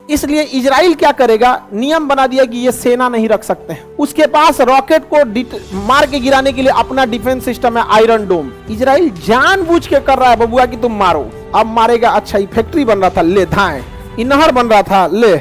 इसलिए इजराइल क्या करेगा, नियम बना दिया कि ये सेना नहीं रख सकते हैं। उसके पास रॉकेट को मार के गिराने के लिए अपना डिफेंस सिस्टम है आयरन डोम। इजराइल जानबूझ के कर रहा है बबुआ कि तुम मारो। अब मारेगा, अच्छा ये फैक्ट्री बन रहा था, ले धाए, ये नहर बन रहा था, ले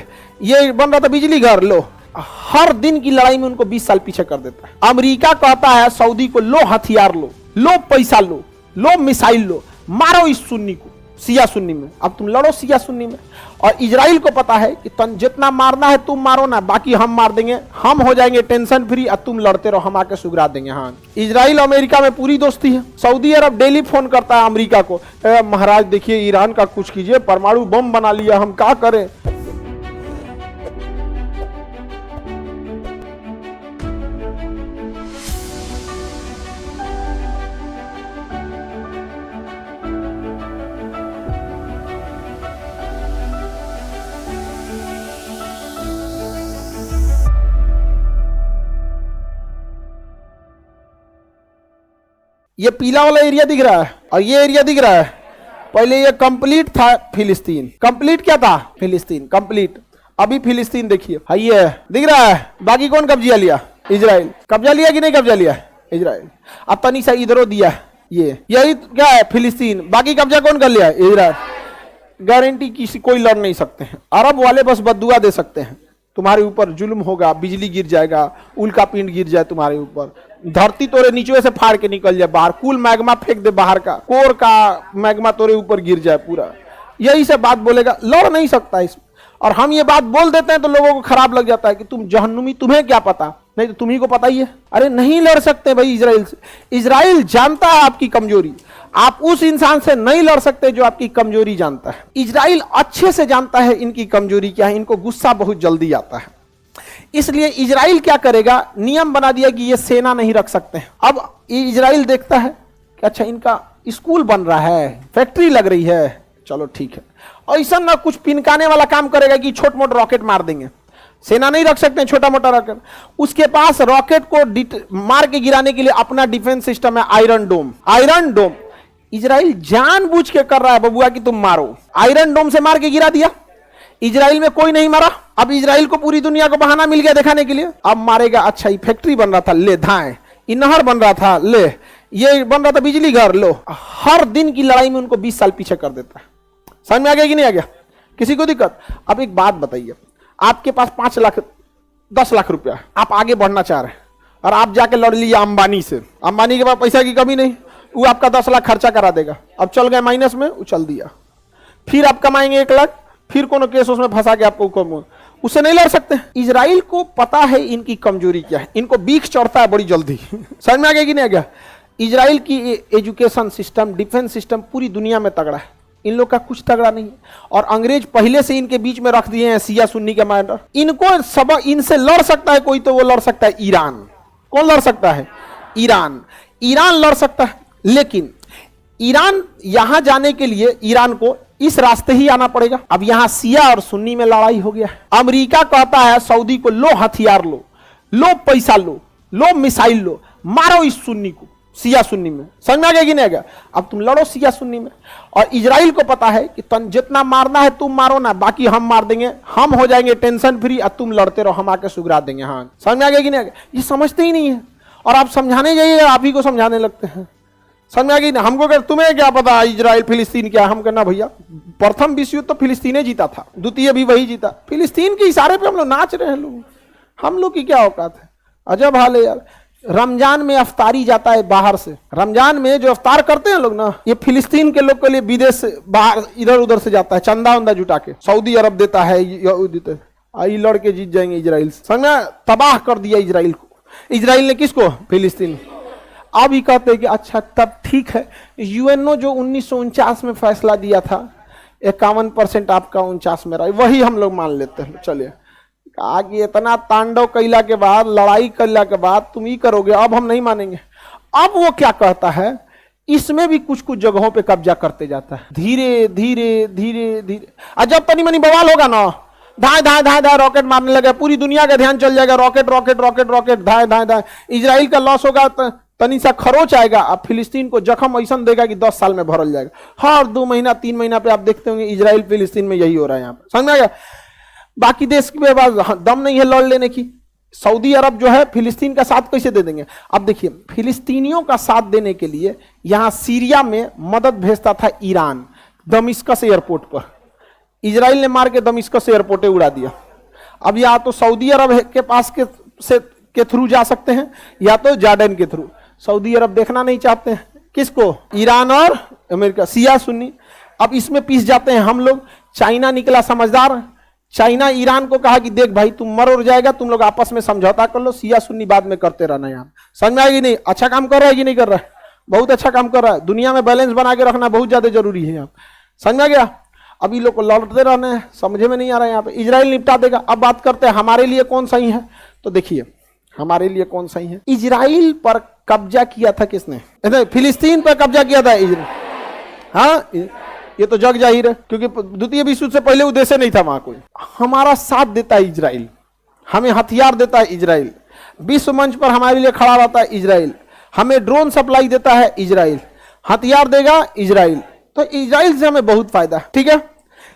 ये बन रहा था बिजली घर, लो। हर दिन की लड़ाई में उनको 20 साल पीछे कर देता है। अमेरिका कहता है सऊदी को, लो हथियार लो, लो पैसा लो, लो मिसाइल लो, मारो इस सुन्नी को, सिया सुन्नी में। अब तुम लड़ो सिया सुन्नी में। और इजराइल को पता है कि तुम जितना मारना है तुम मारो ना, बाकी हम मार देंगे, हम हो जाएंगे टेंशन फ्री, और तुम लड़ते रहो, हम आके सुगरा देंगे। हाँ, इजराइल अमेरिका में पूरी दोस्ती है। सऊदी अरब डेली फोन करता है अमेरिका को, महाराज देखिए ईरान का कुछ कीजिए, परमाणु बम बना लिया, हम क्या करें। ये पीला वाला एरिया दिख रहा है और ये एरिया दिख रहा है, पहले ये कंप्लीट था फिलिस्तीन। कंप्लीट क्या था? फिलिस्तीन कंप्लीट। अभी फिलिस्तीन देखिए, ये दिख रहा है। बाकी कौन कब्जा लिया? इजराइल। कब्जा लिया कि नहीं कब्जा लिया? इजराइल। अब तनी सा इधरों दिया, यही क्या है? फिलिस्तीन। बाकी कब्जा कौन कर लिया? इजराइल। गारंटी किसी कोई लड़ नहीं सकते हैं। अरब वाले बस बद्दुआ दे सकते हैं, तुम्हारे ऊपर जुल्म होगा, बिजली गिर जाएगा, उल्का पिंड गिर जाए तुम्हारे ऊपर, धरती तोरे नीचे से फाड़ के निकल जाए बाहर, कुल मैग्मा फेंक दे बाहर का, कोर का मैग्मा तोरे ऊपर गिर जाए पूरा। यही सब बात बोलेगा, लड़ नहीं सकता इसमें। और हम ये बात बोल देते हैं तो लोगों को खराब लग जाता है कि तुम जहन्नुमी, तुम्हें क्या पता, नहीं तो तुम्ही को पता ही है। अरे नहीं लड़ सकते भाई इजराइल से। इजराइल जानता है आपकी कमजोरी, आप उस इंसान से नहीं लड़ सकते जो आपकी कमजोरी जानता है। इजराइल अच्छे से जानता है इनकी कमजोरी क्या है, इनको गुस्सा बहुत जल्दी आता है। इसलिए इजराइल क्या करेगा, नियम बना दिया कि ये सेना नहीं रख सकते हैं। अब इजराइल देखता है कि अच्छा इनका स्कूल बन रहा है, फैक्ट्री लग रही है, चलो ठीक है। ऐसा ना कुछ पिनकाने वाला काम करेगा कि छोट मोट रॉकेट मार देंगे, सेना नहीं रख सकते छोटा मोटा रॉकेट। उसके पास रॉकेट को मार के गिराने के लिए अपना डिफेंस सिस्टम है आयरन डोम। आयरन डोम इजराइल जानबूझ के कर रहा है बबुआ कि तुम मारो। आयरन डोम से मार के गिरा दिया, इजराइल में कोई नहीं मारा। अब इजराइल को पूरी दुनिया को बहाना मिल गया दिखाने के लिए, अब मारेगा, अच्छा ये फैक्ट्री बन रहा था, ले धाए, ये नहर बन रहा था, ले ये बन रहा था बिजली घर, लो। हर दिन की लड़ाई में उनको 20 साल पीछे कर देता है। समझ में आ गया कि नहीं आ गया? किसी को दिक्कत? अब एक बात बताइए, आपके पास 5 लाख 10 लाख रुपया, आप आगे बढ़ना चाह रहे हैं और आप जाके लड़ लिए अंबानी से। अंबानी के पास पैसा की कमी नहीं, वो आपका 10 लाख खर्चा करा देगा। अब चल गए माइनस में, उछल दिया, फिर आप कमाएंगे 1 लाख, फिर कोनो केस उसमें फंसा के आपको, उससे नहीं लड़ सकते। इजराइल को पता है इनकी कमजोरी क्या है, इनको बीख चढ़ता है बड़ी जल्दी। समझ में आ गया कि नहीं आ गया? इजराइल की एजुकेशन सिस्टम, डिफेंस सिस्टम पूरी दुनिया में तगड़ा है, इन लोग का कुछ तगड़ा नहीं है। और अंग्रेज पहले से इनके बीच में रख दिए हैं सिया सुन्नी के मैटर। इनको सब, इनसे लड़ सकता है कोई तो वो लड़ सकता है ईरान। कौन लड़ सकता है? ईरान। ईरान लड़ सकता है, लेकिन ईरान यहां जाने के लिए ईरान को इस रास्ते ही आना पड़ेगा। अब यहां सिया और सुन्नी में लड़ाई हो गया। अमेरिका कहता है सऊदी को, लो हथियार लो, लो पैसा लो, लो मिसाइल लो, मारो इस सुन्नी को, सिया सुन्नी में। समझ में आ गया कि नहीं आ गया? अब तुम लड़ो सिया सुन्नी में। और इजराइल को पता है कि तुम जितना मारना है तुम मारो ना, बाकी हम मार देंगे, हम हो जाएंगे टेंशन फ्री, और तुम लड़ते रहो, हम आके सुगरा देंगे। हाँ, समझ में आ गया कि नहीं आ गया? ये समझते ही नहीं है, और आप समझाने जाइए आप ही को समझाने लगते हैं। समझ में आ गई? हमको क्या, तुम्हें क्या पता इजराइल फिलिस्तीन क्या? हम कहना भैया प्रथम विश्व युद्ध तो फिलिस्तीन जीता था, द्वितीय भी वही जीता। फिलिस्तीन के इशारे पे हम लोग नाच रहे हैं। लोग, हम लोग की क्या औकात है? अजब हाल है यार। रमजान में अफ्तारी जाता है बाहर से, रमजान में जो अफ्तार करते हैं लोग ना, ये फिलिस्तीन के लोग के लिए विदेश से बाहर इधर उधर से जाता है, चंदा उंदा जुटा के। सऊदी अरब देता है, आई लड़के जीत जाएंगे इजराइल से। समझ में? तबाह कर दिया इजराइल को। इजराइल ने किसको? फिलिस्तीन। अब ही कहते हैं कि अच्छा तब ठीक है, यूएनओ जो 1949 में फैसला दिया था 51% आपका 49 में रहा, वही हम लोग मान लेते हैं। चलिए, आगे इतना तांडव कैला के बाद, लड़ाई कैला के बाद तुम ही करोगे, अब हम नहीं मानेंगे। अब वो क्या कहता है, इसमें भी कुछ कुछ जगहों पे कब्जा करते जाता है, धीरे धीरे धीरे धीरे। जब तनी मनी बवाल होगा ना, धाए धाए धाए धाए रॉकेट मारने लगे, पूरी दुनिया का ध्यान चल जाएगा, रॉकेट रॉकेट रॉकेट रॉकेट, धाए धाए धाए। इजराइल का लॉस होगा, तनी सा खरोच आएगा, अब फिलिस्तीन को जख्म ऐसा देगा कि 10 साल में भरल जाएगा। हर 2 महीना 3 महीना पे आप देखते होंगे इजराइल फिलिस्तीन में यही हो रहा है। यहाँ पे समझ में आ गया? बाकी देश के पास दम नहीं है लड़ लेने की। सऊदी अरब जो है फिलिस्तीन का साथ कैसे दे देंगे? अब देखिए, फिलिस्तीनियों का साथ देने के लिए यहां सीरिया में मदद भेजता था ईरान, दमिश्कस एयरपोर्ट पर। इजराइल ने मार के दमिश्कस एयरपोर्ट उड़ा दिया। अब या तो सऊदी अरब के पास के थ्रू जा सकते हैं या तो जॉर्डन के थ्रू। सऊदी अरब देखना नहीं चाहते हैं किसको? ईरान और अमेरिका, शिया सुन्नी। अब इसमें पीस जाते हैं हम लोग। चाइना निकला समझदार। चाइना ईरान को कहा कि देख भाई, तुम मर और जाएगा, तुम लोग आपस में समझौता कर लो, शिया सुन्नी बाद में करते रहना। यहाँ समझ में आएगी नहीं? अच्छा काम कर रहा है कि नहीं कर रहा है? बहुत अच्छा काम कर रहा है। दुनिया में बैलेंस बना के रखना बहुत ज्यादा जरूरी है। यहाँ समझ में आ गया? अभी लोग को लौटते रहने हैं, समझे में नहीं आ रहा है। यहाँ पे इजराइल निपटा देगा। अब बात करते हैं हमारे लिए कौन सही है। तो देखिए, हमारे लिए कौन सही है? इजराइल पर कब्जा किया था किसने? फिलिस्तीन पर कब्जा किया था इजराइल। हाँ, ये तो जग जाहिर है, क्योंकि द्वितीय विश्व युद्ध से पहले उद्देश्य नहीं था वहां कोई। हमारा साथ देता है इजराइल, हमें हथियार देता है इजराइल, विश्व मंच पर हमारे लिए खड़ा रहता है इजराइल, हमें ड्रोन सप्लाई देता है इजराइल, हथियार देगा इजराइल। तो इजराइल से हमें बहुत फायदा है, ठीक है।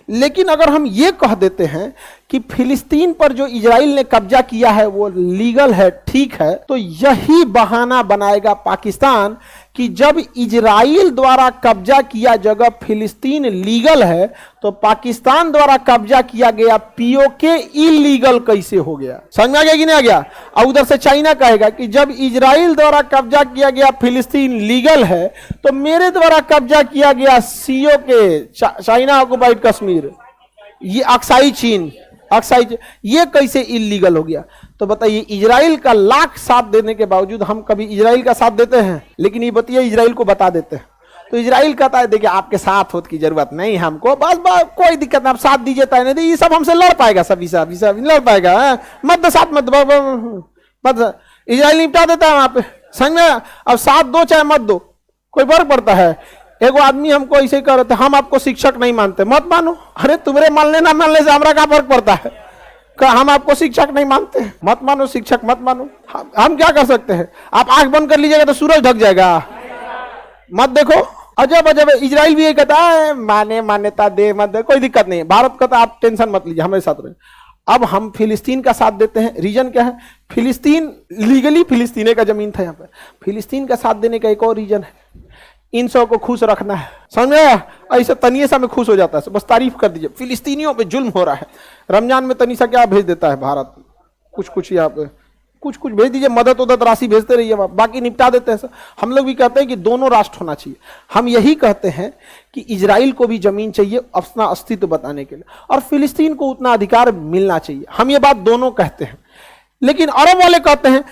लेकिन अगर हम ये कह देते हैं कि फिलिस्तीन पर जो इजराइल ने कब्जा किया है वो लीगल है, ठीक है, तो यही बहाना बनाएगा पाकिस्तान कि जब इजराइल द्वारा कब्जा किया जगह फिलिस्तीन लीगल है तो पाकिस्तान द्वारा कब्जा किया गया पीओके इलीगल कैसे हो गया? समझ में आ गया कि नहीं आ गया? और उधर से चाइना कहेगा कि जब इजराइल द्वारा कब्जा किया गया फिलिस्तीन लीगल है तो मेरे द्वारा कब्जा किया गया सीओ के चाइना ऑक्युपाइड कश्मीर, ये अक्साई चीन, ये कैसे इलीगल हो गया? तो बताइए, इजराइल का लाख साथ देने के बावजूद हम कभी इजराइल का साथ देते हैं? लेकिन ये बताइए, इजराइल को बता देते हैं तो इजराइल कहता है देखिए आपके साथ होने की जरूरत नहीं हमको, बस कोई दिक्कत नहीं, आप साथ दीजिए तय नहीं, ये सब हमसे लड़ पाएगा, सब लड़ पाएगा, मत दो साथ, मत इजराइल निपटा देता है वहां पे। समझ में? अब साथ दो चाहे मत दो, कोई फर्क पड़ता है? एगो आदमी हमको ऐसे कह रहे थे, हम आपको शिक्षक नहीं मानते, मत मानो। अरे तुम्हारे मानने ना मानने से हमारा क्या फर्क पड़ता है? हम आपको शिक्षक नहीं मानते, मत मानो, शिक्षक मत मानो, हम क्या कर सकते हैं? आप आंख बंद कर लीजिएगा तो सूरज ढक जाएगा, मत देखो। अजब अजब है। इजराइल भी ये कहता है मान्यता दे मत दे, कोई दिक्कत नहीं है। भारत कहता है आप टेंशन मत लीजिए, हमारे साथ रहे। अब हम फिलिस्तीन का साथ देते हैं, रीजन क्या है? फिलिस्तीन लीगली फिलिस्तीने का जमीन था यहाँ पे। फिलिस्तीन का साथ देने का एक और रीजन है, इन सब को खुश रखना है। समझ में? ऐसे तनिसा में खुश हो जाता है, बस तारीफ कर दीजिए, फिलिस्तीनियों पे जुल्म हो रहा है। रमजान में तनिसा क्या भेज देता है भारत? कुछ यहाँ पे कुछ भेज दीजिए, मदद उदद राशि भेजते रहिए, बाकी निपटा देते हैं। हम लोग भी कहते हैं कि दोनों राष्ट्र होना चाहिए। हम यही कहते हैं कि इजराइल को भी जमीन चाहिए अपना अस्तित्व बताने के लिए, और फिलिस्तीन को उतना अधिकार मिलना चाहिए। हम ये बात दोनों कहते हैं। लेकिन अरब वाले कहते हैं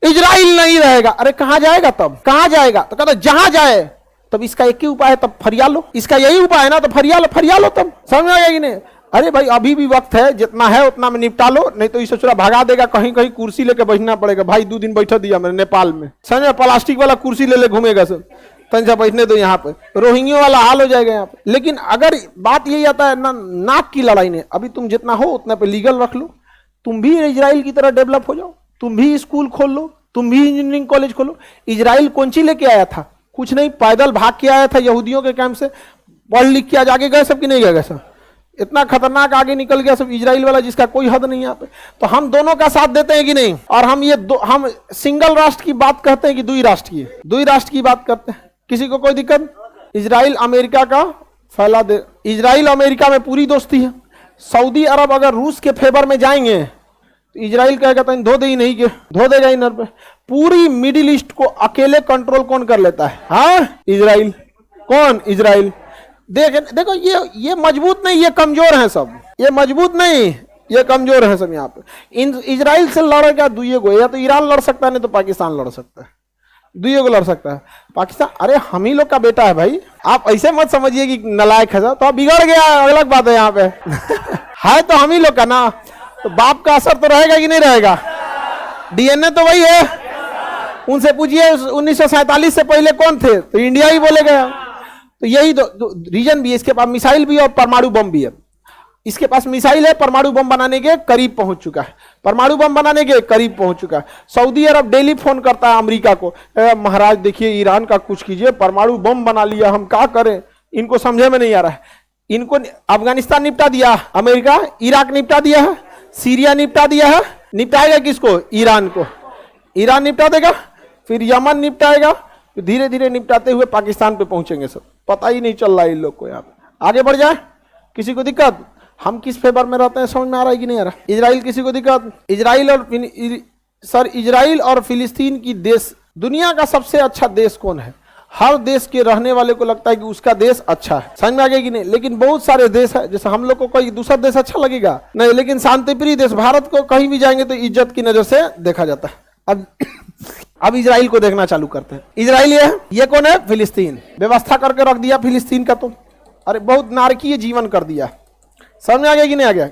इजराइल नहीं रहेगा। अरे कहां जाएगा? तब कहां जाएगा? तो कहते जहां जाए, तब इसका एक ही उपाय है, तब फरिया लो। इसका यही उपाय है ना, तो फरिया लो तब। समझ में आएगा कि नहीं? अरे भाई अभी भी वक्त है, जितना है उतना में निपटा लो, नहीं तो इसे चुरा भगा देगा, कहीं कहीं कुर्सी लेके बैठना पड़ेगा। भाई 2 दिन बैठा दिया मैंने नेपाल में, समझ में? प्लास्टिक वाला कुर्सी ले घूमेगा सब, तंजा बैठने दो यहाँ पे, रोहिंग्या वाला हाल हो जाएगा यहाँ पे। लेकिन अगर बात यही आता है ना, नाक की लड़ाई ने, अभी तुम जितना हो उतना पे लीगल रख लो, तुम भी इजराइल की तरह डेवलप हो जाओ, तुम भी स्कूल खोल लो, तुम भी इंजीनियरिंग कॉलेज खोलो। इजराइल कौन सी लेके आया था? कुछ नहीं, पैदल भाग के आया था यहूदियों के कैंप से, पढ़ लिख के आज आगे गए सब कि नहीं गए सब? इतना खतरनाक आगे निकल गया सब इजराइल वाला, जिसका कोई हद नहीं यहाँ पे। तो हम दोनों का साथ देते हैं कि नहीं? और हम सिंगल राष्ट्र की बात कहते हैं कि दुई राष्ट्र की बात करते हैं? किसी को कोई दिक्कत? इजराइल अमेरिका का फैला दे, इजराइल अमेरिका में पूरी दोस्ती है। सऊदी अरब अगर रूस के फेवर में जाएंगे तो इजराइल कहेगा तो धो दे ही नहीं, के धो देगा इनर पे। पूरी मिडिल ईस्ट को अकेले कंट्रोल कौन कर लेता है? हाँ, इजराइल। कौन? इजराइल। देखो ये मजबूत नहीं, ये कमजोर है सब, ये मजबूत नहीं, ये कमजोर है सब। यहाँ पे इजराइल से लड़ेगा दुइये को, या तो ईरान लड़ सकता है, नहीं तो पाकिस्तान लड़ सकता है, दुइये को लड़ सकता है। पाकिस्तान, अरे हम ही लोग का बेटा है भाई, आप ऐसे मत समझिए कि नालायक है तो बिगड़ गया, अलग बात है। यहाँ पे है तो हम ही लोग का ना, तो बाप का असर तो रहेगा कि नहीं रहेगा? डीएनए तो वही है। उनसे पूछिए 1947 से पहले कौन थे, तो इंडिया ही बोलेगा। तो यही रीजन भी है। इसके पास मिसाइल भी है और परमाणु बम भी है। इसके पास मिसाइल है, परमाणु बम बनाने के करीब पहुंच चुका है, सऊदी अरब डेली फोन करता है अमेरिका को, महाराज देखिए ईरान का कुछ कीजिए, परमाणु बम बना लिया, हम क्या करें? इनको समझे में नहीं आ रहा है। इनको अफगानिस्तान निपटा दिया, अमेरिका, इराक निपटा दिया है, सीरिया निपटा दिया है, निपटाएगा किसको? ईरान को। ईरान निपटा देगा, फिर यमन निपटाएगा, धीरे धीरे निपटाते हुए पाकिस्तान पे पहुंचेंगे सब। पता ही नहीं चल रहा है इन लोग को। यहाँ पे आगे बढ़ जाए, किसी को दिक्कत? हम किस फेवर में रहते हैं समझ में आ रहा है कि नहीं आ रहा? इजराइल, किसी को दिक्कत? इजराइल और फिलिस्तीन की देश, दुनिया का सबसे अच्छा देश कौन है? हर देश के रहने वाले को लगता है कि उसका देश अच्छा है, समझ में आ गया कि नहीं? लेकिन बहुत सारे देश है, जैसे हम लोग को कोई दूसरा देश अच्छा लगेगा नहीं, लेकिन शांतिप्रिय देश भारत को कहीं भी जाएंगे तो इज्जत की नजर से देखा जाता है। अब इजराइल को देखना चालू करते हैं। इजराइल ये कौन है? फिलिस्तीन। व्यवस्था करके रख दिया फिलिस्तीन का, तो अरे बहुत नारकीय जीवन कर दिया। समझ में आ गया कि नहीं आ गया?